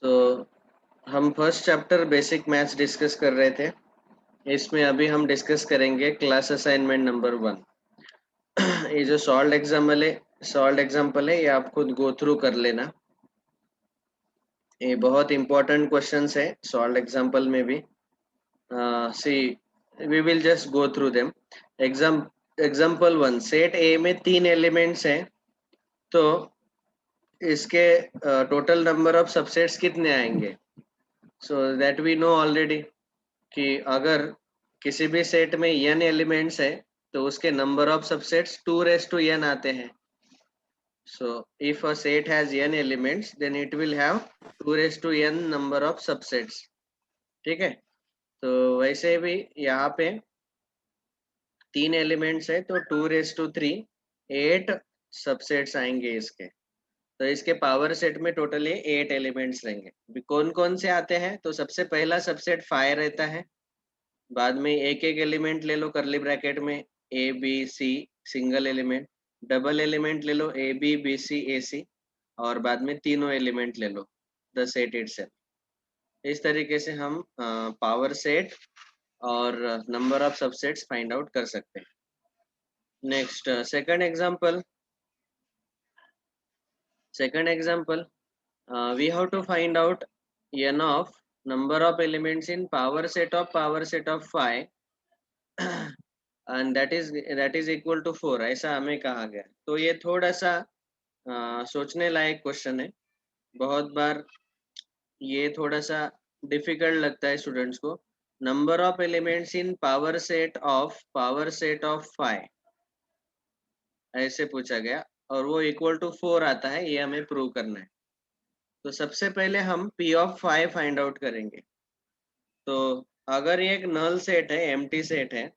तो हम first chapter basic maths discuss कर रहे थे। इसमें अभी हम डिस्कस करेंगे क्लास असाइनमेंट नंबर 1। ये जो सॉल्व एग्जाम्पल है ये आप खुद गो थ्रू कर लेना। ये बहुत इंपॉर्टेंट क्वेश्चंस है सॉल्व एग्जाम्पल में भी। So we will just go through them. Example 1, set A में 3 एलिमेंट्स हैं, तो इसके टोटल नंबर ऑफ सबसेट्स कितने आएंगे? So that we know already कि अगर किसी भी सेट में n एलिमेंट्स है तो उसके नंबर ऑफ सबसेट्स 2n आते हैं। So if a set has n elements then it will have 2n number of subsets। ठीक है, तो वैसे भी यहाँ पे 3 एलिमेंट्स है तो 2 3 8 सबसेट्स आएंगे इसके। तो इसके पावर सेट में टोटली 8 एलिमेंट्स रहेंगे। कौन कौन से आते हैं? तो सबसे पहला सबसेट 5 रहता है, बाद में एक एक एलिमेंट ले लो करली ब्रैकेट में, A B C single element, double element ले लो ए बी बी सी ए सी, और बाद में तीनों एलिमेंट ले लो द सेट इटसेल्फ। इस तरीके से हम पावर सेट और number of subsets find out कर सकते हैं। Next second example, we have to find out n of number of elements in power set of 5 and that is equal to 4, ऐसा हमें कहा गया। तो ये थोड़ा सा सोचने लायक क्वेश्चन है। बहुत बार ये थोड़ा सा डिफिकल्ट लगता है स्टूडेंट्स को। Number of elements in power set of 5 ऐसे पूछा गया और वो इक्वल टू 4 आता है, ये हमें प्रूव करना है। तो सबसे पहले हम P ऑफ 5 फाइंड आउट करेंगे। तो अगर ये एक नल सेट है, एम्प्टी सेट है,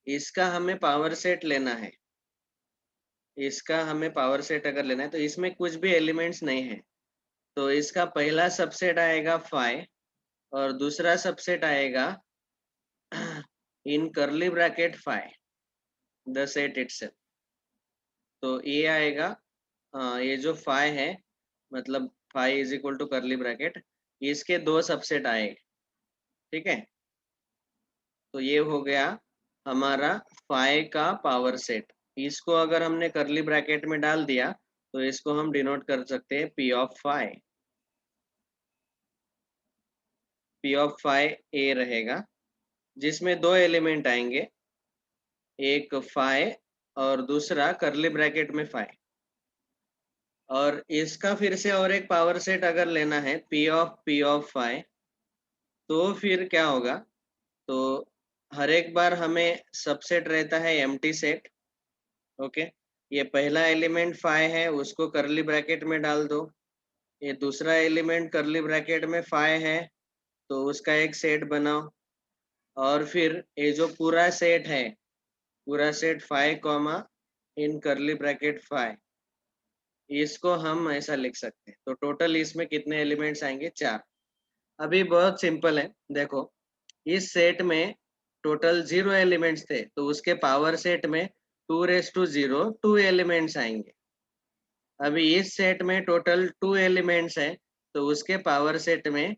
इसका हमें पावर सेट लेना है। इसका हमें पावर सेट अगर लेना है तो इसमें कुछ भी एलिमेंट्स नहीं है, तो इसका पहला सबसेट आएगा 5 और दूसरा सबसेट आएगा इन करली ब्रैकेट 5 द सेट इटसेल्फ। तो ये आएगा ये जो 5 है, मतलब 5 is equal to curly bracket, इसके 2 सबसेट आए। ठीक है, तो ये हो गया हमारा 5 का पावर सेट। इसको अगर हमने करली ब्रैकेट में डाल दिया तो इसको हम डिनोट कर सकते हैं P ऑफ 5। P ऑफ 5 ए रहेगा जिसमें 2 एलिमेंट आएंगे, एक 5 और दूसरा करली ब्रैकेट में 5। और इसका फिर से और एक पावर सेट अगर लेना है P ऑफ 5, तो फिर क्या होगा? तो हर एक बार हमें सबसेट रहता है एम्प्टी सेट। ओके, ये पहला एलिमेंट 5 है, उसको करली ब्रैकेट में डाल दो। ये दूसरा एलिमेंट करली ब्रैकेट में 5 है, तो उसका एक सेट बनाओ। और फिर ये जो पूरा सेट है, पूरा सेट 5 कॉमा इन करली ब्रैकेट 5, इसको हम ऐसा लिख सकते हैं। तो टोटल इसमें कितने एलिमेंट्स आएंगे? 4। अभी बहुत सिंपल है, देखो इस सेट में टोटल 0 एलिमेंट्स थे, तो उसके पावर सेट में 2 2 एलिमेंट्स आएंगे। अभी इस सेट में टोटल 2 एलिमेंट्स है, तो उसके पावर सेट में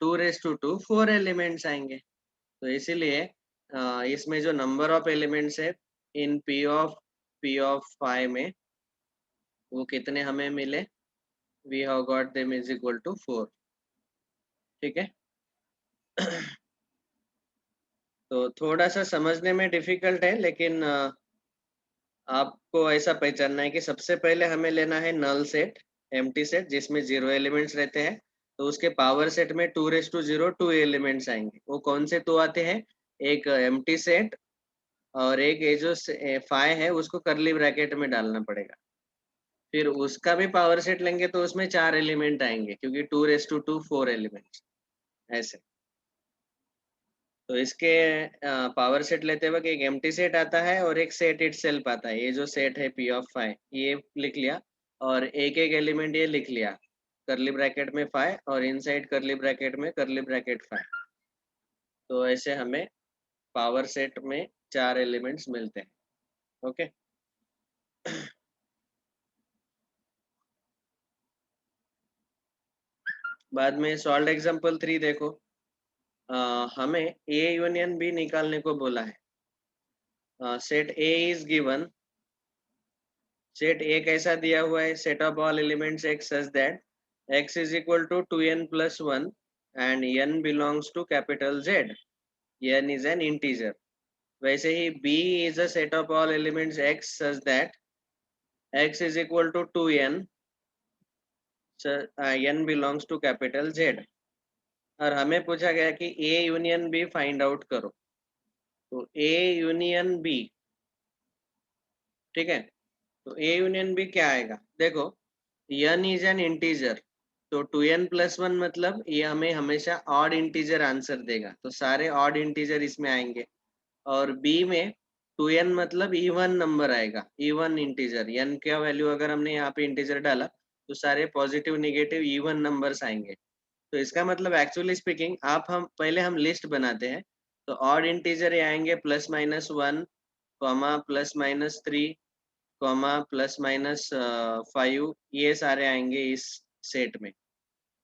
2 4 एलिमेंट्स आएंगे। तो इसीलिए इसमें जो नंबर ऑफ एलिमेंट्स है इन P ऑफ 5 में, वो कितने हमें मिले? We have got them is equal to 4। ठीक है, तो थोड़ा सा समझने में डिफिकल्ट है, लेकिन आपको ऐसा पहचानना है कि सबसे पहले हमें लेना है नल सेट, एम्प्टी सेट जिसमें 0 एलिमेंट्स रहते हैं। तो उसके पावर सेट में 2 एलिमेंट्स आएंगे। वो कौन से 2 आते हैं? एक एम्प्टी सेट और एक ये जो 5 है उसको करली ब्रैकेट में डालना पड़ेगा। फिर उसका भी पावर सेट लेंगे तो उसमें 4 एलिमेंट आएंगे, क्योंकि 2 4 एलिमेंट्स ऐसे। तो इसके पावर सेट लेते वक्त एक एम्प्टी सेट आता है और एक सेट इटसेल्फ आता है। ये जो सेट है P ऑफ 5, ये लिख लिया और एक एक एलिमेंट ये लिख लिया, करली ब्रैकेट में 5 और इनसाइड करली ब्रैकेट में करली ब्रैकेट 5। तो ऐसे हमें पावर सेट में 4 एलिमेंट्स मिलते हैं। ओके, बाद में सॉल्व एग्जांपल 3 देखो। हमें ए यूनियन बी निकालने को बोला है। Set A is given, set A कैसा दिया हुआ है, set of all elements X such that X is equal to 2n+1 and n belongs to capital Z, n is an integer. वैसे ही b is a set of all elements x such that x is equal to 2n, so, n belongs to capital Z। और हमें पूछा गया कि a union b find out करो। तो a union b, ठीक है, तो a यूनियन b क्या आएगा, देखो n इज एन इंटीजर, तो 2n+1 मतलब ये हमें हमेशा ऑड इंटीजर आंसर देगा, तो सारे ऑड इंटीजर इसमें आएंगे। और b में 2n मतलब इवन नंबर आएगा, इवन इंटीजर, n का वैल्यू अगर हमने यहाँ पे इंटीजर डाला तो सारे पॉजिटिव निगेटिव इवन नंबर्स आएंगे। तो इसका मतलब एक्चुअली स्पीकिंग हम पहले हम लिस्ट बनाते हैं। तो ऑड इंटीजर ये आएंगे +-1, +-3, +-5, ये सारे आएंगे इस सेट में।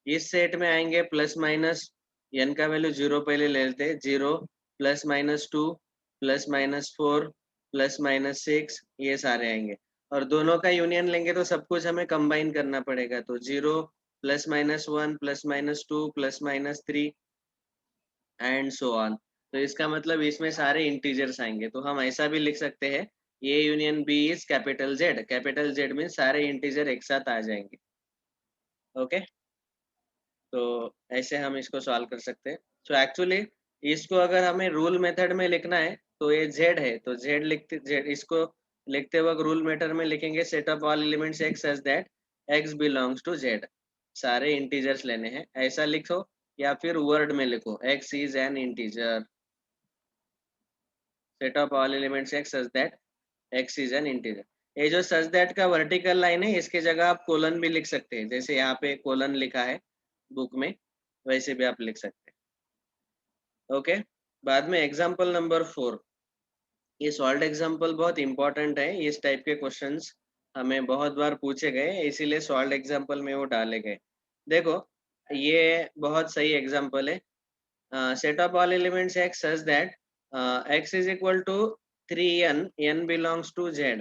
इस सेट में आएंगे प्लस माइनस, n का वैल्यू 0 पहले ले लेते हैं, 0, +-2, +-4, +-6, ये सारे आएंगे। और दोनों का यूनियन लेंगे तो सब कुछ हमें कंबाइन करना पड़ेगा, तो 0, +-1, +-2, +-3 एंड सो ऑन। तो इसका मतलब इसमें सारे इंटीजर्स आएंगे, तो हम ऐसा भी लिख सकते हैं A union B is capital Z, capital Z में सारे इंटीजर एक साथ आ जाएंगे। ओके, तो ऐसे हम इसको सॉल्व कर सकते हैं। सो एक्चुअली इसको अगर हमें रूल मेथड में लिखना है तो ये z है, तो z इसको लिखते वक्त रूल मेथड में लिखेंगे set of all elements x such that x belongs to z, सारे इंटीजर्स लेने हैं, ऐसा लिखो या फिर वर्ड में लिखो x is an integer, set of all elements x such that x is an integer. ये जो सच दैट का वर्टिकल लाइन है इसके जगह आप कोलन भी लिख सकते हैं, जैसे यहाँ पे कोलन लिखा है बुक में, वैसे भी आप लिख सकते हैं। ओके, बाद में एग्जाम्पल नंबर 4, ये सॉल्व एग्जाम्पल बहुत इंपॉर्टेंट है, इस टाइप के क्वेश्चंस हमें बहुत बार पूछे गए, इसीलिए सॉल्व एग्जाम्पल में वो डाले गए। देखो ये बहुत सही एग्जाम्पल है। Set of all elements X such that X is equal to 3n, n belongs to z।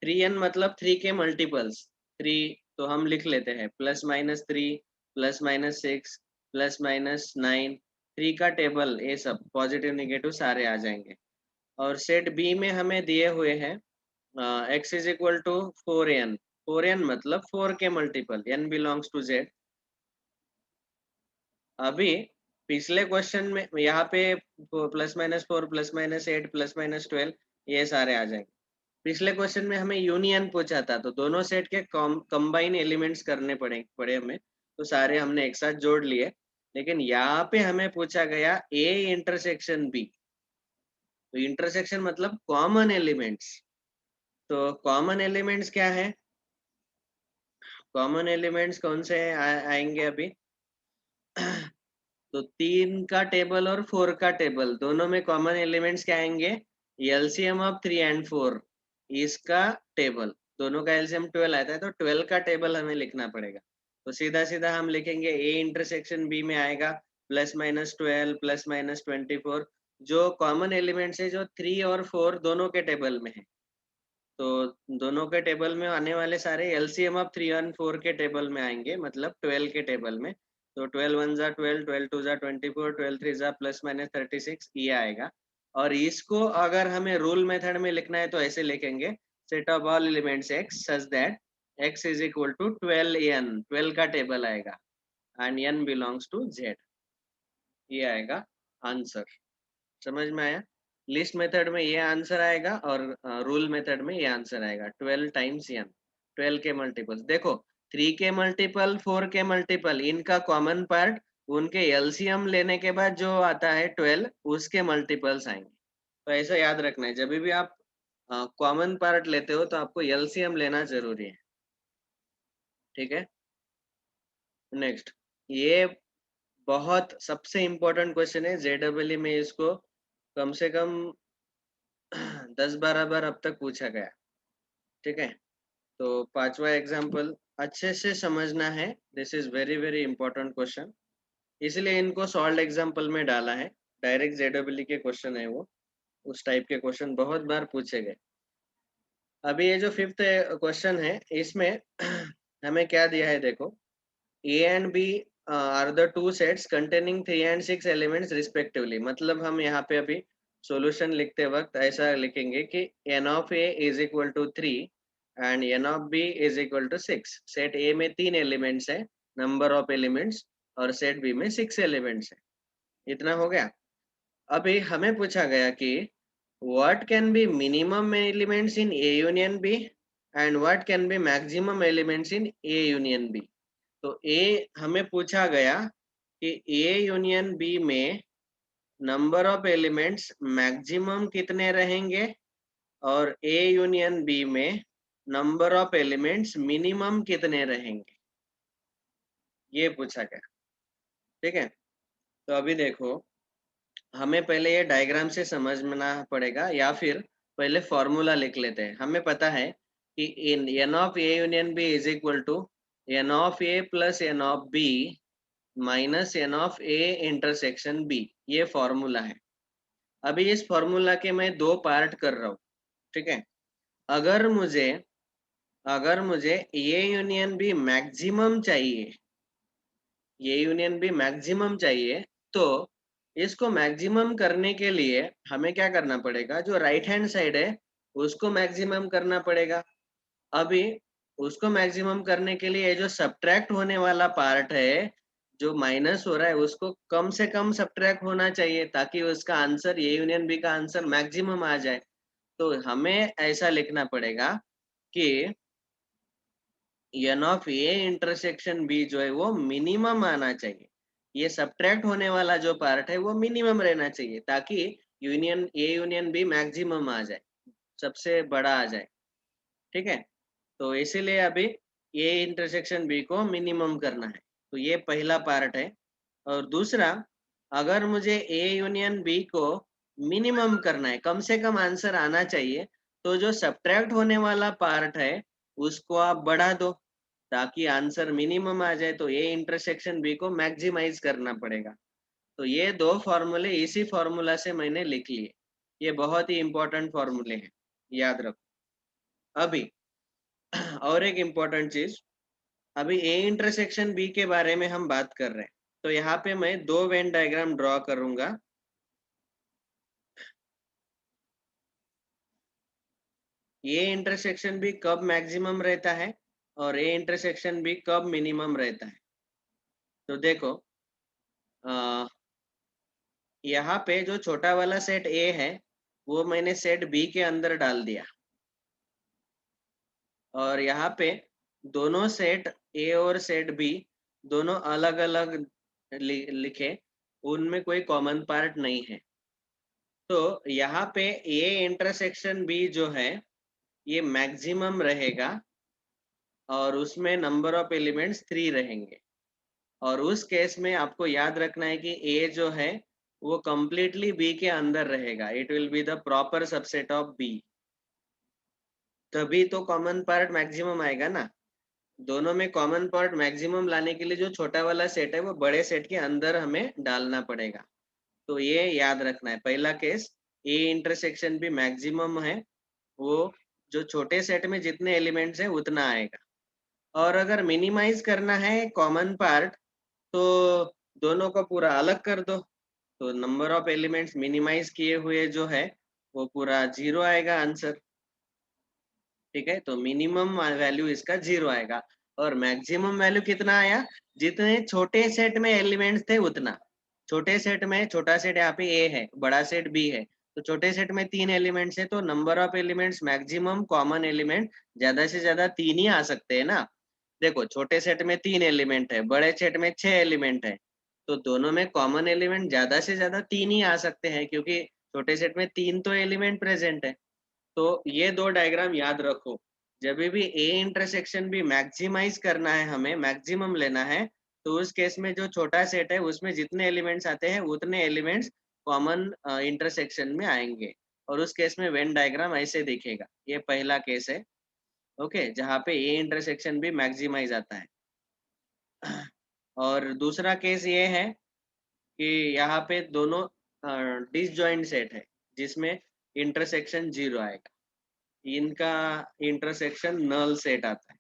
3n मतलब 3 के मल्टीपल्स, 3 तो हम लिख लेते हैं +-3, +-6, +-9, 3 का टेबल, ये सब पॉजिटिव निगेटिव सारे आ जाएंगे। और सेट बी में हमें दिए हुए हैं x is equal to 4n, 4n मतलब 4 के multiple, n belongs to z। अभी पिछले क्वेश्चन में यहाँ पे +-4, +-8, +-12 ये सारे आ जाएंगे। पिछले क्वेश्चन में हमें यूनियन पूछा था, तो दोनों सेट के कंबाइन एलिमेंट्स करने पड़े हमें, तो सारे हमने एक साथ जोड़ लिए। लेकिन यहाँ पे हमें पूछा गया ए इंटरसेक्शन बी, तो इंटरसेक्शन मतलब कॉमन एलिमेंट्स। तो कॉमन एलिमेंट्स क्या है, कॉमन एलिमेंट्स कौन से आएंगे अभी तो 3 का टेबल और 4 का टेबल दोनों में कॉमन एलिमेंट्स क्या आएंगे, एलसीएम ऑफ 3 एंड 4, इसका टेबल, दोनों का एलसीएम 12 आता है, तो 12 का टेबल हमें लिखना पड़ेगा। तो सीधा सीधा हम लिखेंगे ए इंटरसेक्शन बी में आएगा +-12, +-24, जो कॉमन एलिमेंट्स है जो 3 और 4 दोनों के टेबल में है, तो दोनों के टेबल में आने वाले सारे एलसीएम ऑफ 3 और 4 के टेबल में आएंगे, मतलब 12 के टेबल में। तो 12 1 जा 12, 12 2 जा 24, 12 3 जा +-36, ये आएगा। और इसको अगर हमें रूल मेथड में लिखना है तो ऐसे लिखेंगे set of all elements x such that x is equal to 12n, 12 का टेबल आएगा and n belongs to z, ये आएगा आंसर। समझ में आया, लिस्ट मेथड में ये आंसर आएगा और रूल मेथड में ये आंसर आएगा 12 टाइम्स n, 12 के मल्टीपल्स। देखो 3 के मल्टीपल, 4 के मल्टीपल, इनका कॉमन पार्ट उनके एलसीएम लेने के बाद जो आता है 12, उसके मल्टीपल्स आएंगे। तो ऐसा याद रखना है, जब भी आप कॉमन पार्ट लेते हो तो आपको एलसीएम लेना जरूरी है, ठीक है। नेक्स्ट, ये बहुत सबसे इम्पोर्टेंट क्वेश्चन है, जेडब्ल्यू में इसको कम से कम 10-12 बार अब तक पूछा गया, ठीक है। तो पांचवा एग्जाम्पल अच्छे से समझना है, this is very very important question, इसलिए इनको सॉल्व एग्जाम्पल में डाला है। डायरेक्ट जेडब्ल्यू के क्वेश्चन है वो, उस टाइप के क्वेश्चन बहुत बार पूछे गए। अभी ये जो फिफ्थ क्वेश्चन है इसमें हमें क्या दिया है देखो, A and B are the two sets containing 3 and 6 elements respectively. मतलब हम यहाँ पे अभी सॉल्यूशन लिखते वक्त ऐसा लिखेंगे कि N of A is equal to 3 and N of B is equal to 6। Set A में 3 एलिमेंट्स है, नंबर ऑफ एलिमेंट्स, और सेट बी में 6 एलिमेंट्स है। इतना हो गया। अभी हमें पूछा गया कि what can be minimum elements in A union B and what can be maximum elements in A union B। तो A हमें पूछा गया कि A यूनियन B में नंबर ऑफ एलिमेंट्स मैक्सिमम कितने रहेंगे और A यूनियन B में नंबर ऑफ एलिमेंट्स मिनिमम कितने रहेंगे, ये पूछा गया। ठीक है, तो अभी देखो हमें पहले ये डायग्राम से समझना पड़ेगा या फिर पहले फॉर्मूला लिख लेते हैं। हमें पता है कि इन N of A union B is equal to N of A plus N of B minus N of A intersection B, ये फॉर्मूला है। अभी इस फॉर्मूला के मैं दो पार्ट कर रहा हूँ। ठीक है, अगर मुझे अगर मुझे ए यूनियन बी मैक्सिमम चाहिए, ये यूनियन भी मैक्सिमम चाहिए, तो इसको मैक्सिमम करने के लिए हमें क्या करना पड़ेगा, जो राइट हैंड साइड है उसको मैक्सिमम करना पड़ेगा। अभी उसको मैक्सिमम करने के लिए जो सब्ट्रैक्ट होने वाला पार्ट है, जो माइनस हो रहा है, उसको कम से कम सब्ट्रैक्ट होना चाहिए ताकि उसका आंसर, ये यूनियन बी का आंसर मैक्सिमम आ जाए। तो हमें ऐसा लिखना पड़ेगा कि N of A intersection B जो है वो मिनिमम आना चाहिए। ये सब्ट्रैक्ट होने वाला जो पार्ट है वो मिनिमम रहना चाहिए ताकि union A union B maximum आ जाए, सबसे बड़ा आ जाए। ठीक है, तो इसीलिए अभी ए इंटरसेक्शन बी को मिनिमम करना है। तो ये पहला पार्ट है। और दूसरा, अगर मुझे ए यूनियन बी को मिनिमम करना है, कम से कम आंसर आना चाहिए, तो जो सब्ट्रैक्ट होने वाला पार्ट है उसको आप बढ़ा दो ताकि आंसर मिनिमम आ जाए। तो ए इंटरसेक्शन बी को मैक्सिमाइज करना पड़ेगा। तो ये दो फॉर्मूले इसी फॉर्मूला से मैंने लिख लिए। ये बहुत ही इंपॉर्टेंट फॉर्मूले हैं, याद रखो। अभी और एक इम्पोर्टेंट चीज, अभी ए इंटरसेक्शन बी के बारे में हम बात कर रहे हैं। तो यहाँ पे मैं दो वेन डायग्राम ड्रॉ करूंगा। ए इंटरसेक्शन बी कब मैक्सिमम रहता है और ए इंटरसेक्शन बी कब मिनिमम रहता है। तो देखो, यहाँ पे जो छोटा वाला सेट ए है वो मैंने सेट बी के अंदर डाल दिया, और यहाँ पे दोनों सेट ए और सेट बी दोनों अलग अलग लिखे, उनमें कोई कॉमन पार्ट नहीं है। तो यहाँ पे ए इंटरसेक्शन बी जो है ये मैक्सिमम रहेगा और उसमें नंबर ऑफ एलिमेंट्स 3 रहेंगे। और उस केस में आपको याद रखना है कि ए जो है वो कंप्लीटली बी के अंदर रहेगा, it will be the proper subset of B. तभी तो कॉमन पार्ट मैक्सिमम आएगा ना। दोनों में कॉमन पार्ट मैक्सिमम लाने के लिए जो छोटा वाला सेट है वो बड़े सेट के अंदर हमें डालना पड़ेगा। तो ये याद रखना है। पहला केस, ए इंटरसेक्शन भी मैक्सिमम है, वो जो छोटे सेट में जितने एलिमेंट्स है उतना आएगा। और अगर मिनिमाइज करना है कॉमन पार्ट, तो दोनों को पूरा अलग कर दो, तो नंबर ऑफ एलिमेंट्स मिनिमाइज किए हुए जो है वो पूरा 0 आएगा आंसर। ठीक है, तो मिनिमम वैल्यू इसका 0 आएगा। और मैक्सिमम वैल्यू कितना आया, जितने छोटे सेट में एलिमेंट्स थे उतना। छोटे सेट में, छोटा सेट यहाँ पे ए है, बड़ा सेट बी है, तो छोटे सेट में 3 एलिमेंट्स है, तो number of elements maximum common element ज्यादा से ज्यादा 3 ही आ सकते हैं ना। देखो, छोटे सेट में 3 एलिमेंट है, बड़े सेट में 6 एलिमेंट है, तो दोनों में कॉमन एलिमेंट ज्यादा से ज्यादा 3 ही आ सकते हैं, क्योंकि छोटे सेट में 3 तो एलिमेंट प्रेजेंट है। तो ये दो डायग्राम याद रखो। जब भी ए इंटरसेक्शन भी मैक्सिमाइज करना है, हमें मैक्सिमम लेना है, तो उस केस में जो छोटा सेट है उसमें जितने एलिमेंट्स आते हैं उतने एलिमेंट्स कॉमन इंटरसेक्शन में आएंगे, और उस केस में वेन डायग्राम ऐसे दिखेगा। ये पहला केस है। ओके, जहाँ पे ए इंटरसेक्शन भी मैक्सिमाइज आता है। और दूसरा केस ये है कि यहाँ पे दोनों डिसजॉइंट सेट है जिसमें इंटरसेक्शन 0 आएगा, इनका इंटरसेक्शन नल सेट आता है,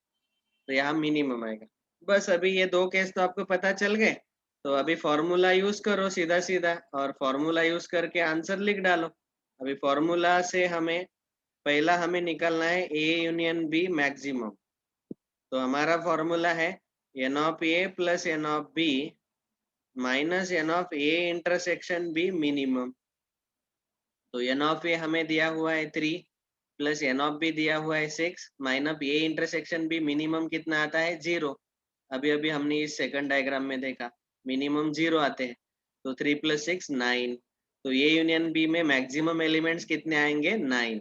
तो यहाँ मिनिमम आएगा। बस अभी ये दो केस तो आपको पता चल गए, तो अभी फॉर्मूला यूज करो सीधा सीधा, और फॉर्मूला यूज करके आंसर लिख डालो। अभी फॉर्मूला से हमें पहला हमें निकालना है ए यूनियन बी मैक्सिमम। तो हमारा फॉर्मूला है N of A plus N of B minus N of A intersection B minimum. तो एन ऑफ ए हमें दिया हुआ है 3 प्लस एन ऑफ बी दिया हुआ है 6 माइनस ए इंटरसेक्शन बी मिनिमम कितना आता है 0। अभी अभी हमने इस सेकंड डायग्राम में देखा मिनिमम 0 आते हैं, तो 3 प्लस 6 9। तो ए यूनियन बी में मैक्सिमम एलिमेंट्स कितने आएंगे 9।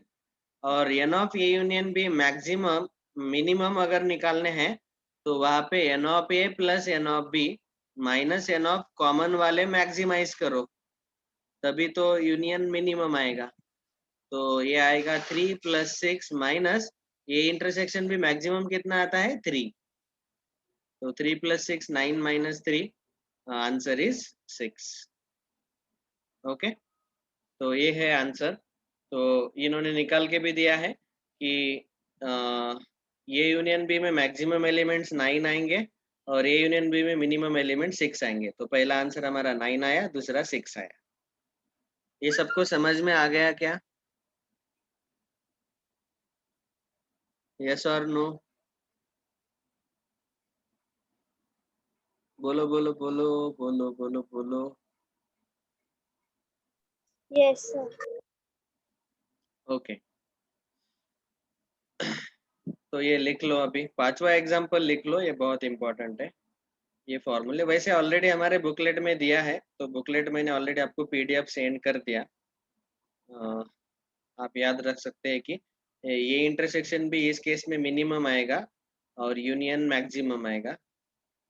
और N of A union B maximum minimum अगर निकालने हैं तो वहां पे N of A plus N of B minus N of common वाले मैक्सिमाइज करो, तभी तो यूनियन मिनिमम आएगा। तो ये आएगा 3 प्लस 6 माइनस ये इंटरसेक्शन भी मैक्सिमम कितना आता है 3। तो 3 plus 6 9 minus 3, answer is 6। Okay, तो ये है आंसर। तो इन्होंने निकाल के भी दिया है कि ये यूनियन बी में मैक्सिमम एलिमेंट्स 9 आएंगे और ए यूनियन बी में मिनिमम एलिमेंट 6 आएंगे। तो पहला आंसर हमारा 9 आया, दूसरा 6 आया। ये सबको समझ में आ गया क्या? यस और नो? बोलो बोलो बोलो बोलो बोलो बोलो। Yes sir. ओके, तो ये लिख लो, अभी पांचवा एग्जाम्पल लिख लो, ये बहुत इंपॉर्टेंट है। ये फॉर्मूले वैसे ऑलरेडी हमारे बुकलेट में दिया है, तो बुकलेट मैंने ऑलरेडी आपको पीडीएफ सेंड कर दिया। आप याद रख सकते हैं कि ये इंटरसेक्शन भी इस केस में मिनिमम आएगा और यूनियन मैक्सिमम आएगा,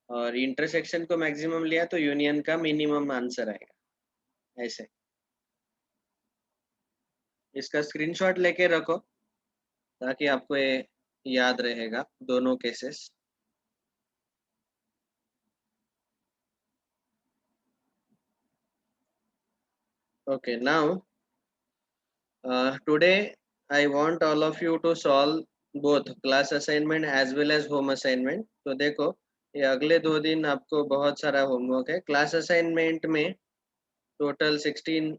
और इंटरसेक्शन को मैक्सिमम लिया तो यूनियन का मिनिमम आंसर आएगा। ऐसे इसका स्क्रीनशॉट लेके रखो ताकि आपको ये याद रहेगा दोनों cases. Okay, now today I want all of you to solve both class assignment as well as home assignment। तो देखो, ये अगले 2 दिन आपको बहुत सारा होमवर्क है। क्लास असाइनमेंट में total 16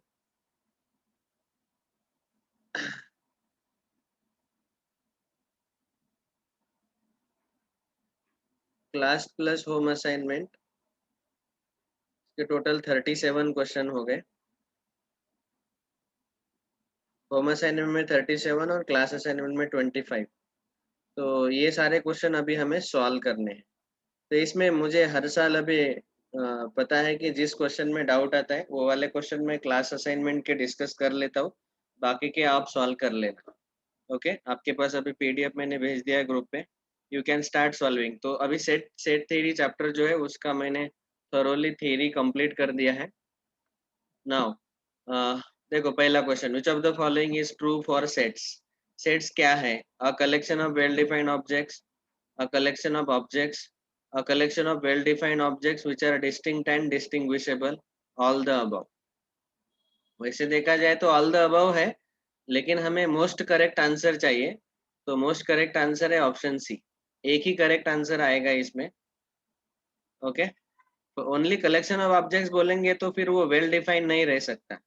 class plus home assignment के टोटल 37 क्वेश्चन हो गए। होम असाइनमेंट में 37 और क्लास असाइनमेंट में 25। तो ये सारे क्वेश्चन अभी हमें सॉल्व करने हैं। तो इसमें मुझे हर साल अभी पता है कि जिस क्वेश्चन में डाउट आता है वो वाले क्वेश्चन में क्लास असाइनमेंट के डिस्कस कर लेता हूँ, बाकी के आप सॉल्व कर लेना। ओके, आपके पास अभी पीडीएफ मैंने भेज दिया है ग्रुप पे, यू कैन स्टार्ट सॉल्विंग। तो अभी सेट सेट थ्योरी चैप्टर जो है उसका मैंने थोरोली थ्योरी कंप्लीट कर दिया है। नाउ देखो, पहला question, which of the following is true for sets. Sets क्या है? A collection of well defined objects, a collection of objects, a collection of well-defined objects which are distinct and distinguishable, all the above। वैसे देखा जाए तो all the above है, लेकिन हमें most correct answer चाहिए, तो मोस्ट करेक्ट आंसर है ऑप्शन सी। एक ही करेक्ट आंसर आएगा इसमें। ओके, तो ओनली कलेक्शन ऑफ ऑब्जेक्ट्स बोलेंगे तो फिर वो वेल डिफाइंड नहीं रह सकता।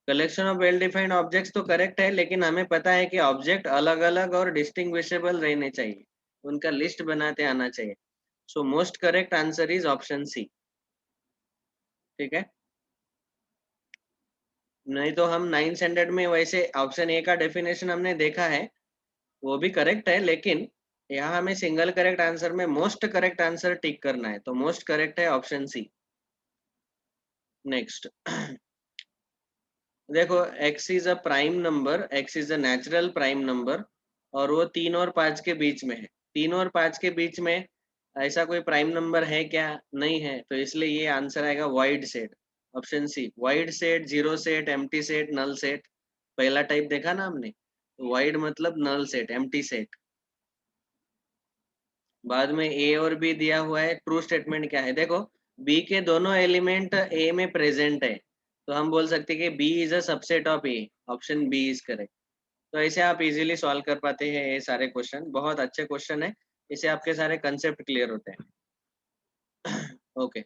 Collection of well defined objects तो करेक्ट है, लेकिन हमें पता है कि ऑब्जेक्ट अलग अलग और डिस्टिंग्विशेबल रहने चाहिए, उनका लिस्ट बनाते आना चाहिए। So most correct answer is option C. ठीक है, नहीं तो हम 9th स्टैंडर्ड में वैसे ऑप्शन ए का डेफिनेशन हमने देखा है, वो भी करेक्ट है, लेकिन यहाँ हमें सिंगल करेक्ट आंसर में मोस्ट करेक्ट आंसर टिक करना है, तो मोस्ट करेक्ट है ऑप्शन सी। नेक्स्ट देखो, x is a prime number, x is a natural prime number, और वो 3 और 5 के बीच में है। 3 और 5 के बीच में ऐसा कोई प्राइम नंबर है क्या? नहीं है, तो इसलिए ये आंसर आएगा void set, option C. Void set, zero set, empty set, null set, पहला टाइप देखा ना हमने, वाइड मतलब नल सेट, एम्प्टी सेट। बाद में ए और बी दिया हुआ है, ट्रू स्टेटमेंट क्या है? देखो बी के दोनों एलिमेंट ए में प्रेजेंट है, तो हम बोल सकते हैं कि B is a subset of A, option B is correct. तो ऐसे आप इजीली सॉल्व कर पाते हैं ये सारे क्वेश्चन, बहुत अच्छे क्वेश्चन है, इससे आपके सारे कंसेप्ट क्लियर होते हैं। ओके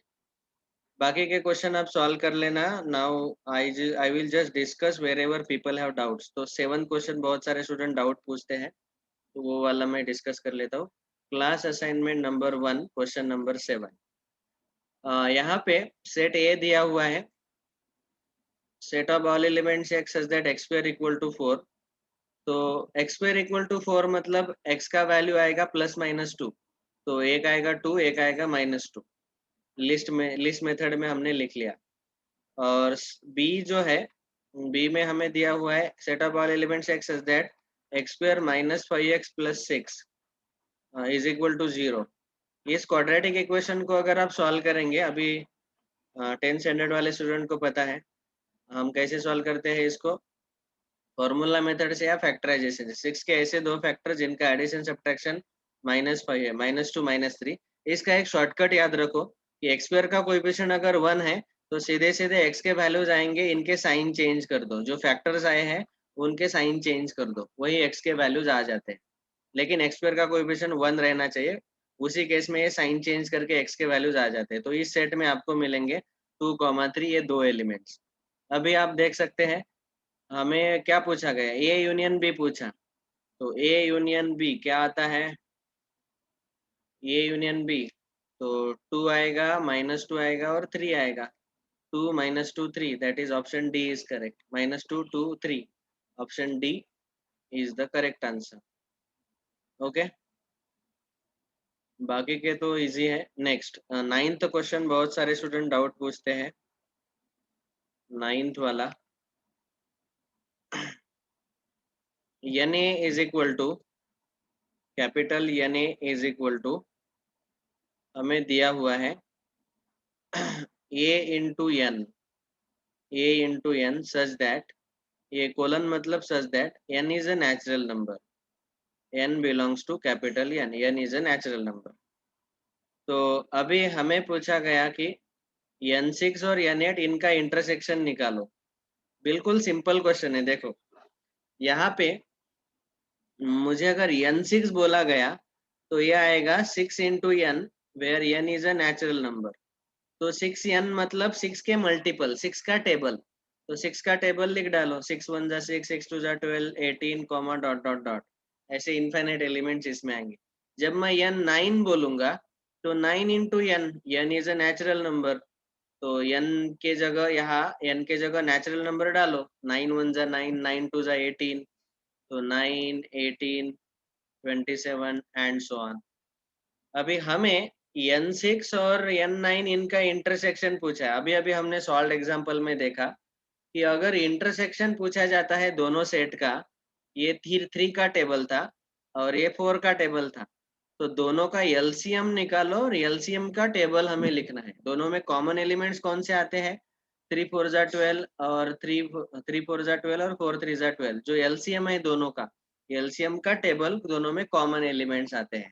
बाकी के क्वेश्चन आप सॉल्व कर लेना। Now I will just discuss wherever people have doubts. तो 7 क्वेश्चन बहुत सारे स्टूडेंट डाउट पूछते हैं, तो वो वाला मैं डिस्कस कर लेता हूँ। Class assignment number 1 question number 7। यहाँ पे सेट ए दिया हुआ है, set of all elements X such that X square equal to 4। तो एक्स स्क्वायर इक्वल टू 4 मतलब एक्स का वैल्यू आएगा प्लस माइनस 2, तो एक आएगा 2, एक आएगा -2। लिस्ट मेथड में हमने लिख लिया। और बी जो है, बी में हमें दिया हुआ है set of all elements X such that X square -5x plus 6 is equal to 0। इस क्वाड्रेटिक इक्वेशन को अगर आप सॉल्व करेंगे, अभी 10th स्टैंडर्ड वाले स्टूडेंट को पता है हम कैसे सॉल्व करते हैं इसको, फॉर्मूला मेथड से या फैक्टराइजेशन से। 6 के ऐसे दो फैक्टर जिनका एडिशन सब्ट्रैक्शन -5 है, -2 -3। इसका एक शॉर्टकट याद रखो कि एक्स स्क्वायर का कोएफिशिएंट अगर 1 है तो सीधे सीधे एक्स के वैल्यूज आएंगे, इनके साइन चेंज कर दो, जो फैक्टर्स आए हैं उनके साइन चेंज कर दो, वही एक्स के वैल्यूज आ जाते हैं। लेकिन एक्स स्क्वायर का कोएफिशिएंट 1 रहना चाहिए, उसी केस में ये साइन चेंज करके एक्स के वैल्यूज आ जाते हैं। तो इस सेट में आपको मिलेंगे 2, 3 ये दो एलिमेंट्स। अभी आप देख सकते हैं हमें क्या पूछा गया, ए यूनियन बी पूछा। तो ए यूनियन बी क्या आता है, ए यूनियन बी, तो 2 आएगा, -2 आएगा और 3 आएगा। 2 -2 3, that is option D is correct. -2 2 3, option D is the correct answer. Okay बाकी के तो इजी है। नेक्स्ट 9th क्वेश्चन बहुत सारे स्टूडेंट डाउट पूछते हैं, 9th वाला। N A is equal to, capital n A is equal to, हमें दिया हुआ है A into n, a into n such that, ये कोलन मतलब such that n is a natural number, n belongs to capital n is a natural number। तो अभी हमें पूछा गया कि n6 और n8 इनका इंटरसेक्शन निकालो। बिल्कुल सिंपल क्वेश्चन है। देखो यहाँ पे मुझे अगर n6 बोला गया तो ये आएगा 6 into N, where n is a natural number. तो 6n मतलब 6 के मल्टीपल, 6 का टेबल। तो 6 का टेबल लिख डालो, 6 1 जा 6, 6 2 जा 12, 18 कॉमा डॉट डॉट डॉट, ऐसे इनफाइनाइट एलिमेंट्स इसमें आएंगे। जब मैं n 9 बोलूंगा तो 9 into N, N is a natural number, तो n के जगह यहाँ n के जगह नेचुरल नंबर डालो, 9 1 जा 9, 9 2 जा 18, तो 9 18 27 एंड सो ऑन। अभी हमें n6 और n9 इनका इंटरसेक्शन पूछा है। अभी अभी हमने सॉल्व एग्जांपल में देखा कि अगर इंटरसेक्शन पूछा जाता है दोनों सेट का, ये 3 का टेबल था और ये 4 का टेबल था, तो दोनों का एलसीएम निकालो और एलसीएम का टेबल हमें लिखना है। दोनों में कॉमन एलिमेंट्स कौन से आते हैं, 3 4 जा 12 और 3 4 जा 12 और 4 3 जा 12। जो एलसीएम है दोनों का, एलसीएम का टेबल दोनों में कॉमन एलिमेंट्स आते हैं।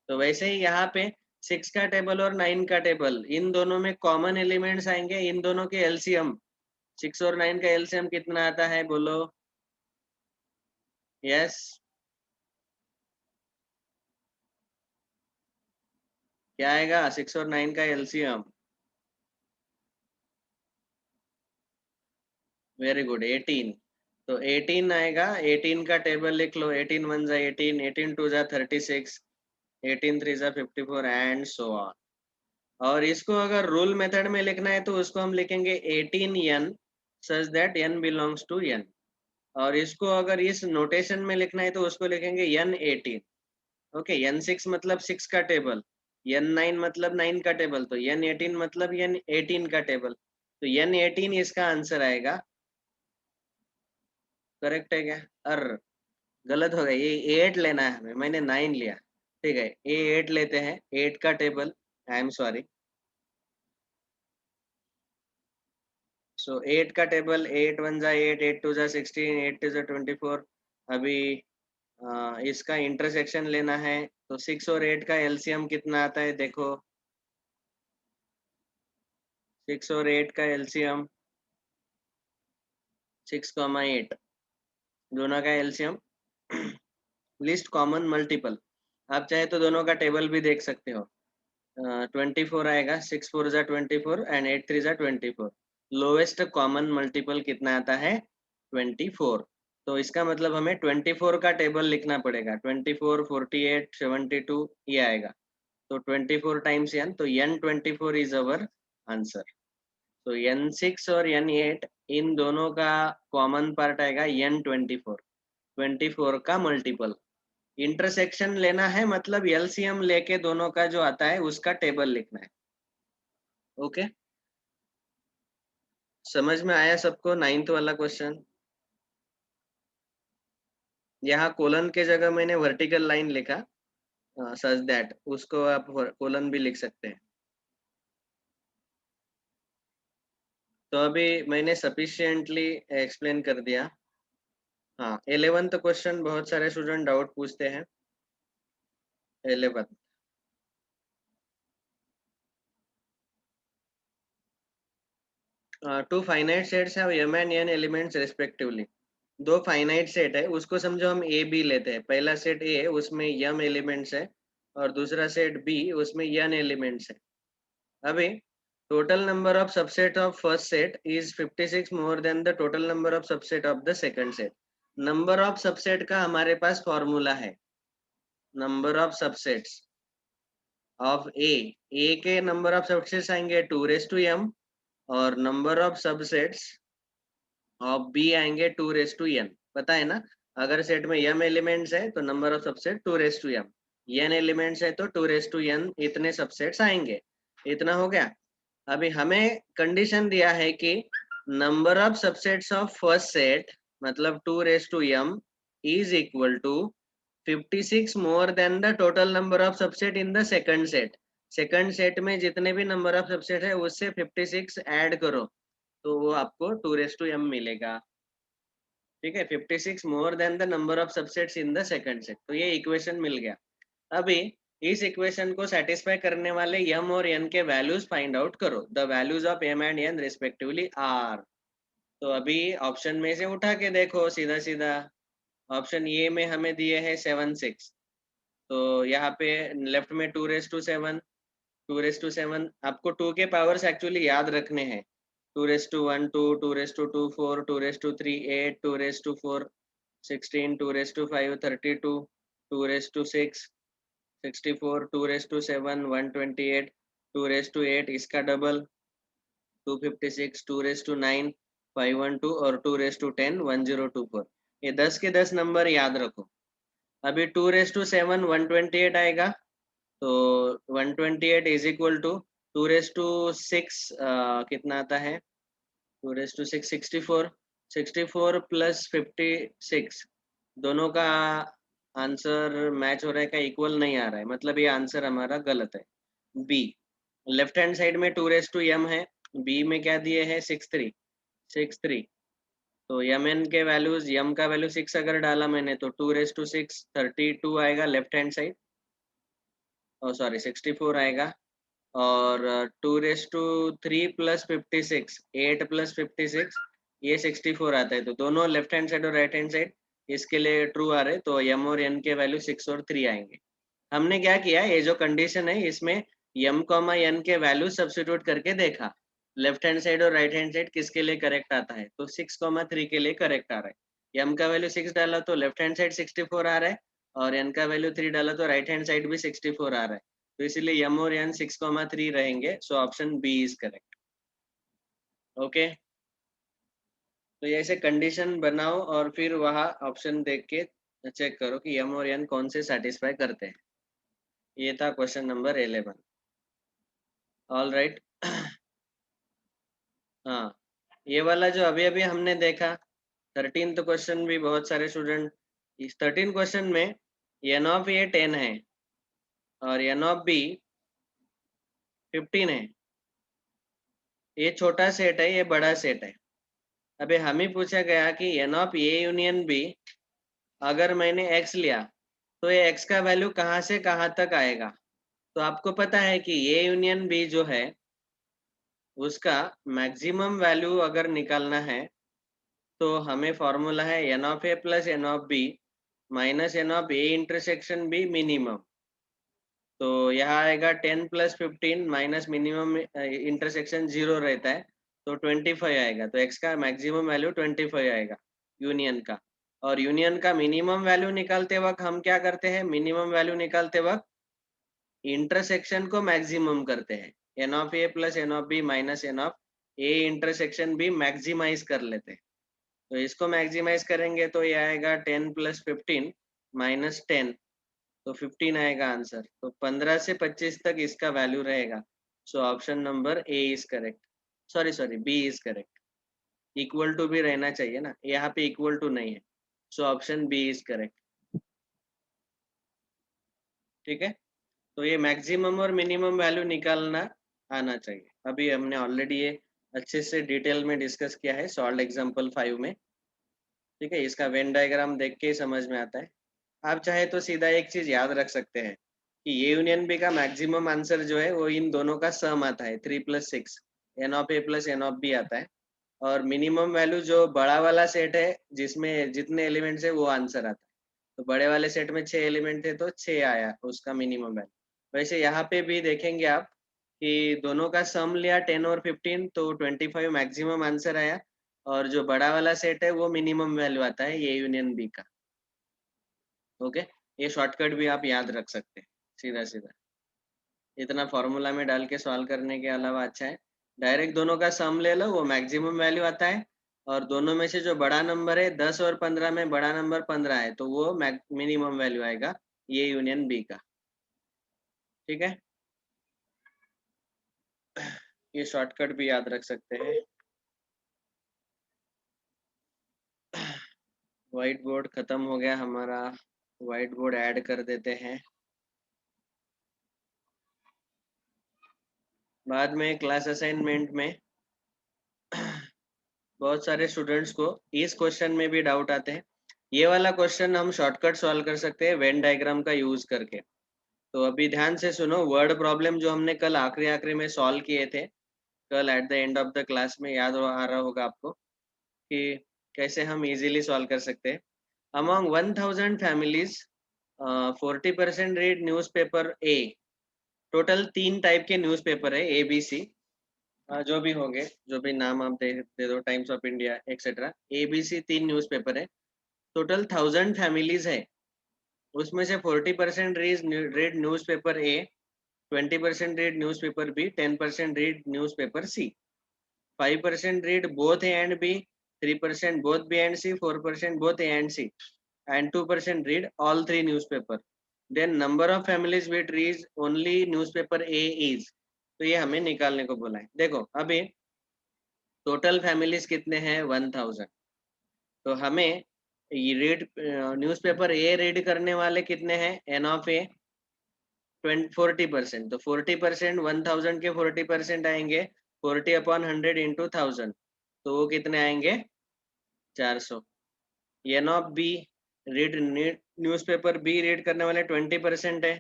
तो वैसे ही यहाँ पे 6 का टेबल और 9 का टेबल, इन दोनों में कॉमन एलिमेंट्स आएंगे, इन दोनों के एलसीएम, 6 और 9 का एलसीएम कितना आता है बोलो? यस क्या आएगा 6 और 9 का एलसीएम? Very good 18। तो 18 आएगा, 18 का टेबल लिख लो, 18 1 जा 18, 18 2 जा 36, 18 3 जा 54 एंड सो ऑन। और इसको अगर रूल मेथड में लिखना है तो उसको हम लिखेंगे 18n such that n belongs to n। और इसको अगर इस नोटेशन में लिखना है तो उसको लिखेंगे n18। ओके n6 मतलब 6 का टेबल, n9 मतलब 9 का टेबल, तो n18 मतलब n18 का टेबल, तो n18 इसका आंसर आएगा। करेक्ट है क्या? अर गलत हो गया, ये 8 लेना है हमें, मैंने 9 लिया। ठीक है ये 8 लेते हैं, 8 का टेबल, आई एम सॉरी। सो 8 का टेबल, 8 1 जा 8, 8 2 जा 16, 8 2 जा 24। अभी इसका इंटरसेक्शन लेना है, तो 6 और 8 का एलसीएम कितना आता है देखो। 6 और 8 का एलसीएम 6,8, दोनों का एलसीएम लिस्ट कॉमन मल्टीपल। आप चाहे तो दोनों का टेबल भी देख सकते हो। 24 आएगा, 6 4 जा 24 एंड 8 3 जा 24। लोएस्ट कॉमन मल्टीपल कितना आता है? 24। तो इसका मतलब हमें 24 का टेबल लिखना पड़ेगा। 24 48 72 ये आएगा। तो 24 टाइम्स n, तो n24 इज अवर आंसर। तो n6 और n8 इन दोनों का कॉमन पार्ट आएगा n24, 24 का मल्टीपल। इंटरसेक्शन लेना है मतलब एलसीएम लेके दोनों का जो आता है उसका टेबल लिखना है। ओके, समझ में आया सबको? 9th वाला क्वेश्चन। यहाँ कोलन के जगह मैंने वर्टिकल लाइन लिखा, सच दैट उसको आप कोलन भी लिख सकते हैं। तो अभी मैंने सफिशिएंटली एक्सप्लेन कर दिया। हाँ, 11th क्वेश्चन बहुत सारे स्टूडेंट डाउट पूछते हैं। 11th, two finite sets have m and n elements respectively. दो फाइनाइट सेट है, उसको समझो हम ए बी लेते हैं। पहला सेट ए है, उसमें m एलिमेंट्स है, और दूसरा सेट बी, उसमें n एलिमेंट्स है। अभी total number of subset of first set is 56 more than the total number of subset of the second set. Number of subset का हमारे पास फॉर्मूला है, number of subsets of A के number of subsets आएंगे 2m, और number of subsets of B आएंगे 2n। पता है ना, अगर सेट में m एलिमेंट्स है तो number of subset 2m, n elements है तो 2n, इतने सबसेट्स आएंगे। इतना हो गया। अभी हमें कंडीशन दिया है कि number of subsets of first set मतलब 2m is equal to 56 more than the total number of subset in the second set. Second set में जितने भी नंबर ऑफ सबसेट है उससे 56 ऐड करो, तो वो आपको 2m मिलेगा। ठीक है, 56 more than the number of subsets in the second set. तो ये इक्वेशन मिल गया। अभी इस इक्वेशन को सेटिस्फाई करने वाले m और n के वैल्यूज फाइंड आउट करो। The values of m and n respectively are. तो अभी ऑप्शन में से उठा के देखो सीधा सीधा। ऑप्शन ए में हमें दिए हैं 7 6, तो यहाँ पे लेफ्ट में 2 7, 2 7। आपको 2 के पावर्स एक्चुअली याद रखने हैं। 2 1 2, 2 4, 2 3 8, 2 4 16, 2 5 32, 2 6 64, 2 7 128, 2 8 इसका डबल 256, 2 9 512 और 2 10 1024। ये 10 के 10 नंबर याद रखो। अभी 2 7 128 आएगा, तो 128 इज इक्वल टू 2 6 कितना आता है? 2 6 64, 64 प्लस 56, दोनों का आंसर मैच हो रहा है का इक्वल नहीं आ रहा है, मतलब ये आंसर हमारा गलत है। बी, लेफ्ट हैंड साइड में 2m है, बी में क्या दिए है? 6 3। तो एम एन के वैल्यूज, एम का वैल्यू 6 अगर डाला मैंने तो 2 6 32 आएगा लेफ्ट हैंड साइड, और सॉरी 64 आएगा। और 2 3 प्लस 56, 8 प्लस 56, ये 64 आता है। तो दोनों लेफ्ट हैंड साइड और राइट हैंड साइड इसके लिए ट्रू आ रहे, तो m और n के वैल्यू 6 और 3 आएंगे। हमने क्या किया, ये जो कंडीशन है इसमें m कॉमा n के वैल्यू सब्स्टिट्यूट करके देखा, लेफ्ट हैंड साइड और राइट हैंड साइड किसके लिए करेक्ट आता है, तो 6,3 के लिए करेक्ट आ रहा है। m का वैल्यू 6 डाला तो लेफ्ट हैंड साइड 64 आ रहा है, और n का वैल्यू 3 डाला तो राइट हैंड साइड भी 64 आ रहा है। तो इसीलिए m और n 6,3 रहेंगे। So option B is correct. Okay, तो ये ऐसे कंडीशन बनाओ और फिर वहाँ ऑप्शन देख के चेक करो कि m और n कौन से सेटिस्फाई करते हैं। ये था क्वेश्चन नंबर 11। All right. हाँ, ये वाला जो अभी अभी हमने देखा 13th क्वेश्चन भी बहुत सारे स्टूडेंट, इस 13 क्वेश्चन में एन ऑफ ए 10 है और एन ऑफ बी 15 है। ये छोटा सेट है, ये बड़ा सेट है। अभी हम ही पूछा गया कि N of A union B अगर मैंने x लिया तो ये x का वैल्यू कहाँ से कहाँ तक आएगा? तो आपको पता है कि ए यूनियन बी जो है उसका मैक्सिमम वैल्यू अगर निकालना है तो हमें फॉर्मूला है N of A plus N of B minus N of A intersection B minimum. तो यहाँ आएगा 10 प्लस 15 माइनस मिनिमम इंटरसेक्शन 0 रहता है तो 25 आएगा। तो x का मैक्सिमम वैल्यू 25 आएगा यूनियन का। और यूनियन का मिनिमम वैल्यू निकालते वक्त हम क्या करते हैं? मिनिमम वैल्यू निकालते वक्त इंटरसेक्शन को मैक्सिमम करते हैं। N of A plus N of B minus N of A intersection B maximize कर लेते हैं। तो इसको मैक्सिमाइज करेंगे तो ये आएगा 10 प्लस 15 माइनस 10 तो 15 आएगा आंसर। तो 15 से 25 तक इसका वैल्यू रहेगा। So option number A is correct. Sorry B is correct. Equal to भी रहना चाहिए ना, यहाँ पे इक्वल टू नहीं है। So option B is correct. ठीक है, तो ये मैक्सिमम और मिनिमम वैल्यू निकालना आना चाहिए। अभी हमने ऑलरेडी ये अच्छे से डिटेल में डिस्कस किया है सॉल्व एग्जाम्पल 5 में। ठीक है, इसका वेन डायग्राम देख के ही समझ में आता है। आप चाहे तो सीधा एक चीज याद रख सकते हैं कि ए यूनियन बी का मैक्सिमम आंसर जो है वो इन दोनों का सम आता है 3 plus 6 n of A plus N of B आता है। और मिनिमम वैल्यू जो बड़ा वाला सेट है जिसमें जितने एलिमेंट्स है वो आंसर आता है। तो बड़े वाले सेट में 6 एलिमेंट थे तो 6 आया उसका मिनिमम वैल्यू। वैसे यहाँ पे भी देखेंगे आप कि दोनों का सम लिया 10 और 15 तो 25 मैक्सिमम आंसर आया। और जो बड़ा वाला सेट है वो मिनिमम वैल्यू आता है ए यूनियन बी का। ओके, ये शॉर्टकट भी आप याद रख सकते हैं सीधा सीधा। इतना फॉर्मूला में डाल के सॉल्व करने के अलावा अच्छा है डायरेक्ट दोनों का सम ले लो, वो मैक्सिमम वैल्यू आता है। और दोनों में से जो बड़ा नंबर है 10 और 15 में बड़ा नंबर 15 है तो वो मिनिमम वैल्यू आएगा ये यूनियन बी का। ठीक है, ये शॉर्टकट भी याद रख सकते हैं। व्हाइट बोर्ड खत्म हो गया हमारा, व्हाइट बोर्ड ऐड कर देते हैं। बाद में क्लास असाइनमेंट में बहुत सारे स्टूडेंट्स को इस क्वेश्चन में भी डाउट आते हैं। ये वाला क्वेश्चन हम शॉर्टकट सॉल्व कर सकते हैं वेन डायग्राम का यूज करके। तो अभी ध्यान से सुनो, वर्ड प्रॉब्लम जो हमने कल आखिरी आखिरी में सॉल्व किए थे, कल at the end of the class में याद आ रहा होगा आपको कि कैसे हम इजीली सॉल्व कर सकते हैं। अमॉन्ग 1000 फैमिलीज 40% रीड न्यूज़पेपर ए। टोटल 3 टाइप के न्यूज़पेपर है ए बी सी, जो भी होंगे, जो भी नाम आप दे दो, Times of India etcetera. A B C 3 newspaper है, टोटल 1000 फैमिलीज है। उसमें से 40% read newspaper A, 20% read newspaper B, 10% read newspaper C, 5% read both A and B, 3% both B and C, 4% both A and C, and 2% read all three newspaper. Then number of families which read only newspaper A is. तो ये हमें निकालने को बोला है। देखो अभी total families कितने हैं 1000। तो हमें ये रीड न्यूज़पेपर ए रीड करने वाले कितने हैं? एन ऑफ ए 40%। तो 40% 1000 के 40% आएंगे 40 अपॉन 100 इंटू 1000। तो वो कितने आएंगे? 400। N of B read newspaper B read करने वाले 20% है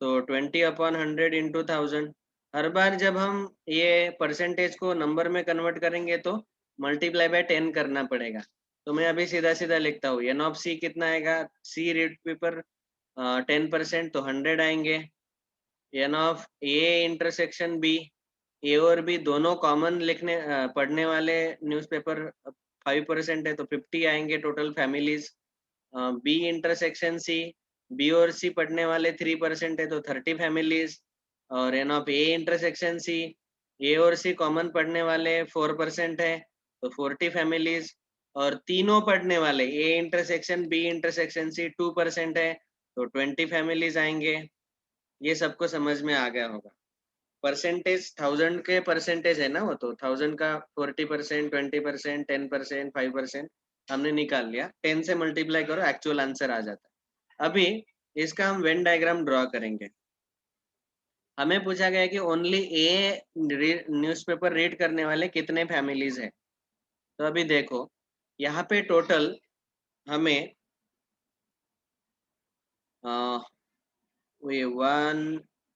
तो 20 अपॉन 100 इंटू 1000। हर बार जब हम ये परसेंटेज को नंबर में कन्वर्ट करेंगे तो मल्टीप्लाई बाय 10 करना पड़ेगा। तो मैं अभी सीधा सीधा लिखता हूँ, एन ऑफ सी कितना आएगा? सी रीड पेपर 10% तो 100 आएंगे। N of A intersection B, A और बी दोनों कॉमन लिखने पढ़ने वाले न्यूज़पेपर 5% है तो 50 आएंगे total families. B intersection C, B और सी पढ़ने वाले 3% है तो 30 फैमिलीज। और N of A intersection C, A और सी कॉमन पढ़ने वाले 4% है तो 40 फैमिलीज। और तीनों पढ़ने वाले A intersection B intersection C 2% है तो 20 फैमिलीज आएंगे। ये सबको समझ में आ गया होगा। परसेंटेज 1000 के परसेंटेज है ना, वो तो 1000 का 40%, 20%, 10%, 5% हमने निकाल लिया। 10 से मल्टीप्लाई करो एक्चुअल आंसर आ जाता है। अभी इसका हम वेन डायग्राम ड्रॉ करेंगे। हमें पूछा गया कि ओनली ए न्यूज़पेपर रीड करने वाले कितने फैमिलीज है। तो अभी देखो यहाँ पे टोटल हमें ये 1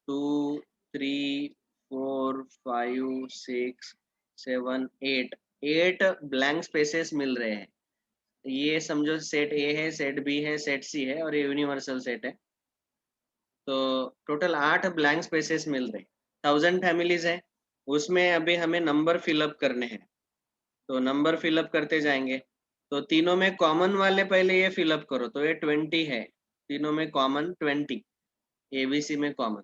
2 3 4 5 6 7 8 8 ब्लैंक स्पेसेस मिल रहे हैं। ये समझो सेट ए है, सेट बी है, सेट सी है और ये यूनिवर्सल सेट है। तो टोटल 8 ब्लैंक स्पेसेस मिल रहे हैं। 1000 फैमिलीज है, उसमें अभी हमें नंबर फिलअप करने हैं। तो नंबर फिलअप करते जाएंगे। तो तीनों में कॉमन वाले पहले ये फिलअप करो। तो ये 20 है, तीनों में कॉमन 20, एबीसी में कॉमन।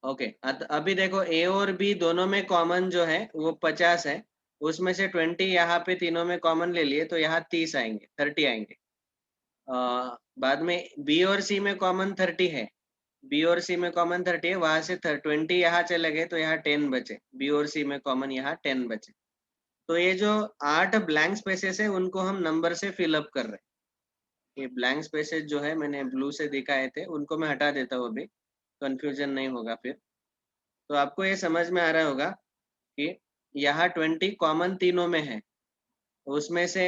ओके, अभी देखो ए और बी दोनों में कॉमन जो है वो 50 है। उसमें से 20 यहाँ पे तीनों में कॉमन ले लिए तो यहाँ 30 आएंगे, 30 आएंगे। बाद में बी और सी में कॉमन 30 है, बी और सी में कॉमन 30 है, वहां से 20 यहाँ चले गए तो यहाँ 10 बचे, बी और सी में कॉमन यहाँ 10 बचे। तो ये जो 8 ब्लैंक स्पेसेस है उनको हम नंबर से फिलअप कर रहे हैं। ये ब्लैंक स्पेसेस जो है मैंने ब्लू से दिखाए थे उनको मैं हटा देता हूँ, अभी कंफ्यूजन नहीं होगा फिर। तो आपको ये समझ में आ रहा होगा कि यहाँ 20 कॉमन तीनों में है। उसमें से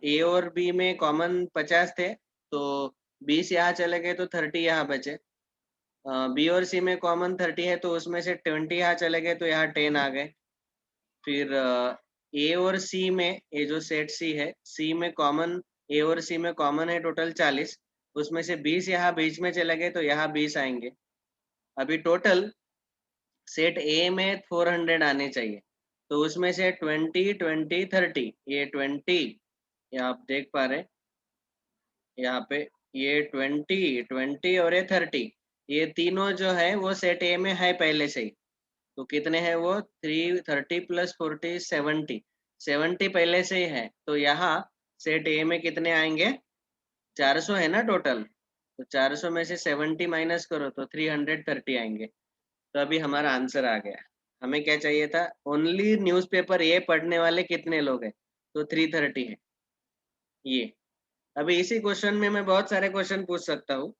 ए और बी में कॉमन 50 थे, तो 20 यहाँ चले गए तो 30 यहाँ बचे। बी और सी में कॉमन 30 है तो उसमें से 20 यहाँ चले गए तो यहाँ 10 आ गए। फिर ए और सी में, ये जो सेट सी है, सी में कॉमन, ए और सी में कॉमन है टोटल 40, उसमें से 20 यहाँ बीच में चले गए तो यहाँ 20 आएंगे। अभी टोटल सेट ए में 400 आने चाहिए। तो उसमें से 20 20 30, ये 20, ये आप देख पा रहे यहाँ पे, ये 20 20 और ये 30, ये तीनों जो है वो सेट ए में है पहले से ही। तो कितने हैं वो, 330 प्लस 40 70, 70 पहले से ही है। तो यहाँ सेट ए में कितने आएंगे, 400 है ना टोटल। तो 400 में से 70 माइनस करो तो 330 आएंगे। तो अभी हमारा आंसर आ गया। हमें क्या चाहिए था, ओनली न्यूज़पेपर ये पढ़ने वाले कितने लोग हैं, तो 330 है ये। अभी इसी क्वेश्चन में मैं बहुत सारे क्वेश्चन पूछ सकता हूँ।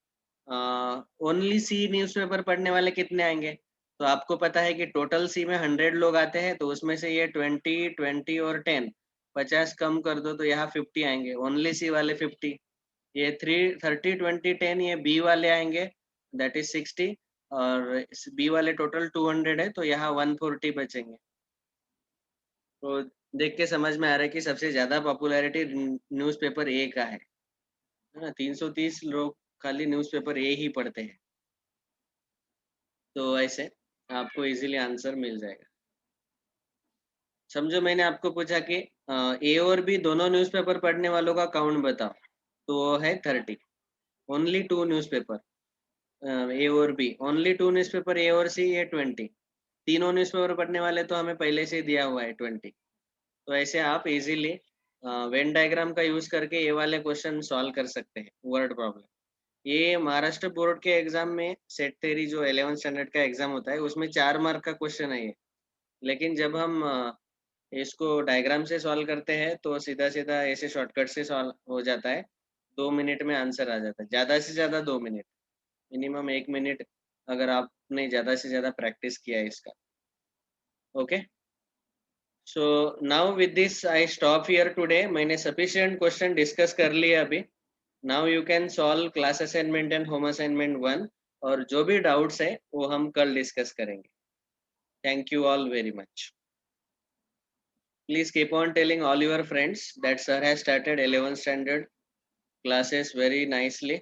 ओनली सी न्यूज़पेपर पढ़ने वाले कितने आएंगे। तो आपको पता है कि टोटल सी में 100 लोग आते हैं, तो उसमें से ये 20 20 और 10, 50 कम कर दो तो यहाँ 50 आएंगे, ओनली सी वाले 50। ये 30 20 10 ये बी वाले आएंगे, दैट इज 60, और बी वाले टोटल 200 है तो यहाँ 140 बचेंगे। तो देख के समझ में आ रहा है कि सबसे ज्यादा पॉपुलैरिटी न्यूज़पेपर ए का है ना। 330 लोग खाली न्यूज़पेपर ए ही पढ़ते हैं। तो ऐसे आपको इजीली आंसर मिल जाएगा। समझो मैंने आपको पूछा कि ए और बी दोनों न्यूज़पेपर पढ़ने वालों का काउंट बताओ, तो वो है 30। ओनली 2 न्यूज़पेपर, ए और बी, ओनली 2 न्यूज़पेपर ए और सी, ये 20। तीनों न्यूज़पेपर पढ़ने वाले तो हमें पहले से ही दिया हुआ है 20। तो ऐसे आप इजीली वेन डायग्राम का यूज करके ये वाले क्वेश्चन सॉल्व कर सकते हैं, वर्ड प्रॉब्लम। ये महाराष्ट्र बोर्ड के एग्जाम में सेट थ्योरी जो 11th स्टैंडर्ड का एग्जाम होता है उसमें 4 मार्क का क्वेश्चन है ये। लेकिन जब हम इसको डायग्राम से सॉल्व करते हैं तो सीधा सीधा ऐसे शॉर्टकट से सॉल्व हो जाता है। 2 मिनट में आंसर आ जाता है, ज़्यादा से ज़्यादा 2 मिनट, मिनिमम 1 मिनट, अगर आपने ज़्यादा से ज़्यादा प्रैक्टिस किया है इसका। Okay, so now with this I stop here today. मैंने सफिशिएंट क्वेश्चन डिस्कस कर लिए अभी। Now you can solve class assignment and home assignment 1, और जो भी डाउट्स है वो हम कल डिस्कस करेंगे। Thank you all very much. Please keep on telling all your friends that sir has started 11th standard classes very nicely.